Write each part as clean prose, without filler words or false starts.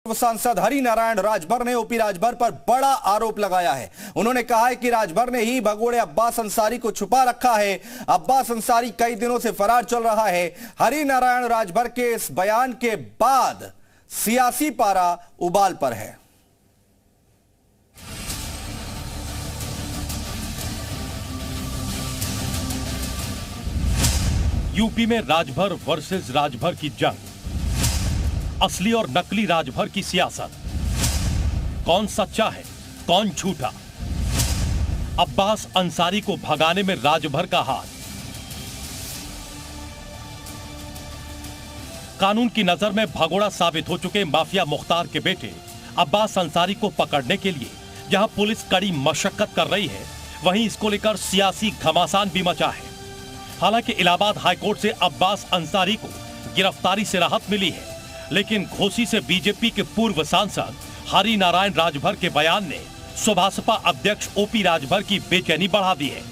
सांसद हरिनारायण राजभर ने ओपी राजभर पर बड़ा आरोप लगाया है। उन्होंने कहा है कि राजभर ने ही भगोड़े अब्बास अंसारी को छुपा रखा है। अब्बास अंसारी कई दिनों से फरार चल रहा है। हरिनारायण राजभर के इस बयान के बाद सियासी पारा उबाल पर है। यूपी में राजभर वर्सेस राजभर की जंग, असली और नकली राजभर की सियासत, कौन सच्चा है कौन झूठा, अब्बास अंसारी को भगाने में राजभर का हाथ। कानून की नजर में भगोड़ा साबित हो चुके माफिया मुख्तार के बेटे अब्बास अंसारी को पकड़ने के लिए जहां पुलिस कड़ी मशक्कत कर रही है, वहीं इसको लेकर सियासी घमासान भी मचा है। हालांकि इलाहाबाद हाईकोर्ट से अब्बास अंसारी को गिरफ्तारी से राहत मिली है, लेकिन घोसी से बीजेपी के पूर्व सांसद हरिनारायण राजभर के बयान ने सुभासपा अध्यक्ष ओपी राजभर की बेचैनी बढ़ा दी है।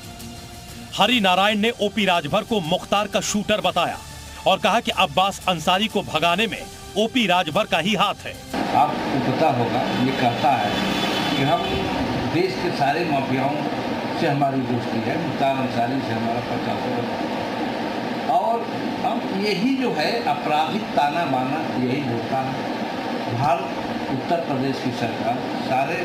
हरिनारायण ने ओपी राजभर को मुख्तार का शूटर बताया और कहा कि अब्बास अंसारी को भगाने में ओपी राजभर का ही हाथ है। आपको पता होगा, ये कहता है कि हम देश के सारे माफियाओं से हमारी दोस्ती है, मुख्तार अंसारी से हमारा 50 और अब यही जो है आपराधिक ताना बाना यही होता है। भारत उत्तर प्रदेश की सरकार सारे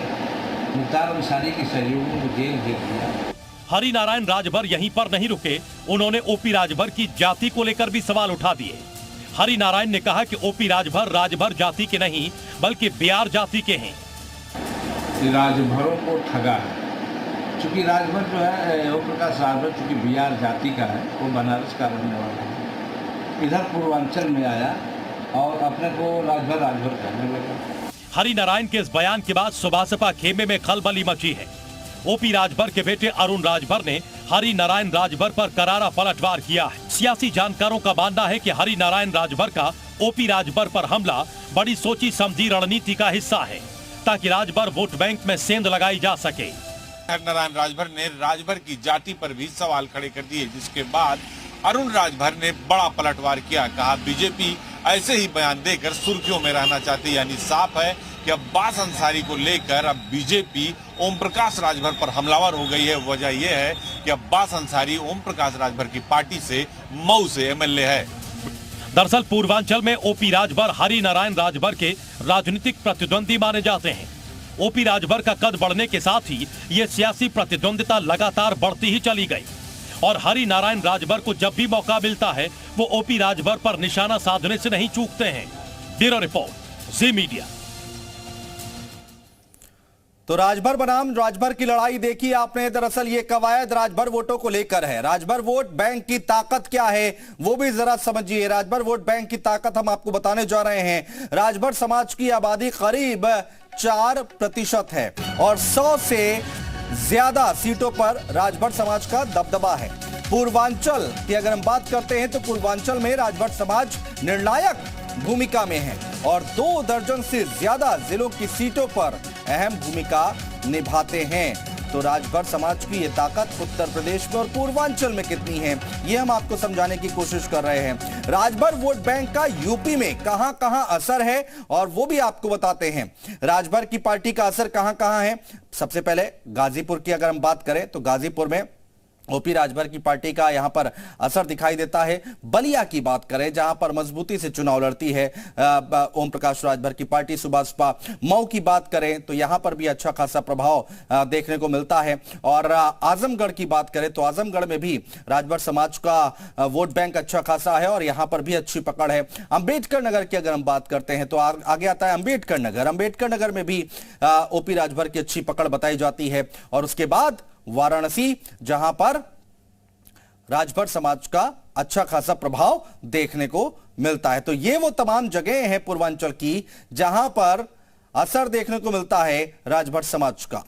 मुख्तार अंसारी की सहयोगियों को जेल भेज दिया। हरिनारायण राजभर यहीं पर नहीं रुके, उन्होंने ओपी राजभर की जाति को लेकर भी सवाल उठा दिए। हरिनारायण ने कहा कि ओपी राजभर राजभर जाति के नहीं बल्कि बिहार जाति के हैं। राजभरों को ठगा है, चूंकि राजभर जो है ओम प्रकाश राजभर चूंकि बिहार जाति का है, वो बनारस का रहने वाला है, इधर पूर्वांचल में आया और अपने को राजभर राजभर कहने लगा। हरिनारायण के इस बयान के बाद सुभासपा खेमे में खलबली मची है। ओपी राजभर के बेटे अरुण राजभर ने हरिनारायण राजभर पर करारा पलटवार किया है। सियासी जानकारों का मानना है कि हरिनारायण राजभर का ओपी राजभर पर हमला बड़ी सोची समझी रणनीति का हिस्सा है, ताकि राजभर वोट बैंक में सेंध लगाई जा सके। हरिनारायण राजभर ने राजभर की जाति पर भी सवाल खड़े कर दिए, जिसके बाद अरुण राजभर ने बड़ा पलटवार किया। कहा बीजेपी ऐसे ही बयान देकर सुर्खियों में रहना चाहती, यानी साफ है कि अब्बास अंसारी को लेकर अब बीजेपी ओम प्रकाश राजभर पर हमलावर हो गई है। वजह यह है कि अब्बास अंसारी ओम प्रकाश राजभर की पार्टी से मऊ से एमएलए है। दरअसल पूर्वांचल में ओपी राजभर हरिनारायण राजभर के राजनीतिक प्रतिद्वंदी माने जाते हैं। ओपी राजभर का कद बढ़ने के साथ ही ये सियासी प्रतिद्वंदिता लगातार बढ़ती ही चली गई और हरिनारायण राजभर को जब भी मौका मिलता है वो ओपी राजभर पर निशाना साधने से नहीं चूकते हैं। ब्यूरो रिपोर्ट, जी मीडिया। तो राजभर बनाम राजभर की लड़ाई देखी आपने। दरअसल ये कवायद राजभर वोटों को लेकर है। राजभर वोट बैंक की ताकत क्या है वो भी जरा समझिए। राजभर वोट बैंक की ताकत हम आपको बताने जा रहे हैं। राजभर समाज की आबादी करीब 4% है और 100 से ज्यादा सीटों पर राजभर समाज का दबदबा है। पूर्वांचल की अगर हम बात करते हैं तो पूर्वांचल में राजभर समाज निर्णायक भूमिका में है और 2 दर्जन से ज्यादा जिलों की सीटों पर अहम भूमिका निभाते हैं। तो राजभर समाज की ये ताकत उत्तर प्रदेश में और पूर्वांचल में कितनी है, ये हम आपको समझाने की कोशिश कर रहे हैं। राजभर वोट बैंक का यूपी में कहां-कहां असर है और वो भी आपको बताते हैं। राजभर की पार्टी का असर कहां-कहां है। सबसे पहले गाजीपुर की अगर हम बात करें तो गाजीपुर में ओपी राजभर की पार्टी का यहां पर असर दिखाई देता है। बलिया की बात करें जहां पर मजबूती से चुनाव लड़ती है ओम प्रकाश राजभर की पार्टी सुभासपा। मऊ की बात करें तो यहां पर भी अच्छा खासा प्रभाव देखने को मिलता है। और आजमगढ़ की बात करें तो आजमगढ़ में भी राजभर समाज का वोट बैंक अच्छा खासा है और यहां पर भी अच्छी पकड़ है। अंबेडकर नगर की अगर हम बात करते हैं तो आगे आता है अंबेडकर नगर। अंबेडकर नगर में भी ओपी राजभर की अच्छी पकड़ बताई जाती है। और उसके बाद वाराणसी जहां पर राजभर समाज का अच्छा खासा प्रभाव देखने को मिलता है। तो ये वो तमाम जगह हैं पूर्वांचल की जहां पर असर देखने को मिलता है राजभर समाज का।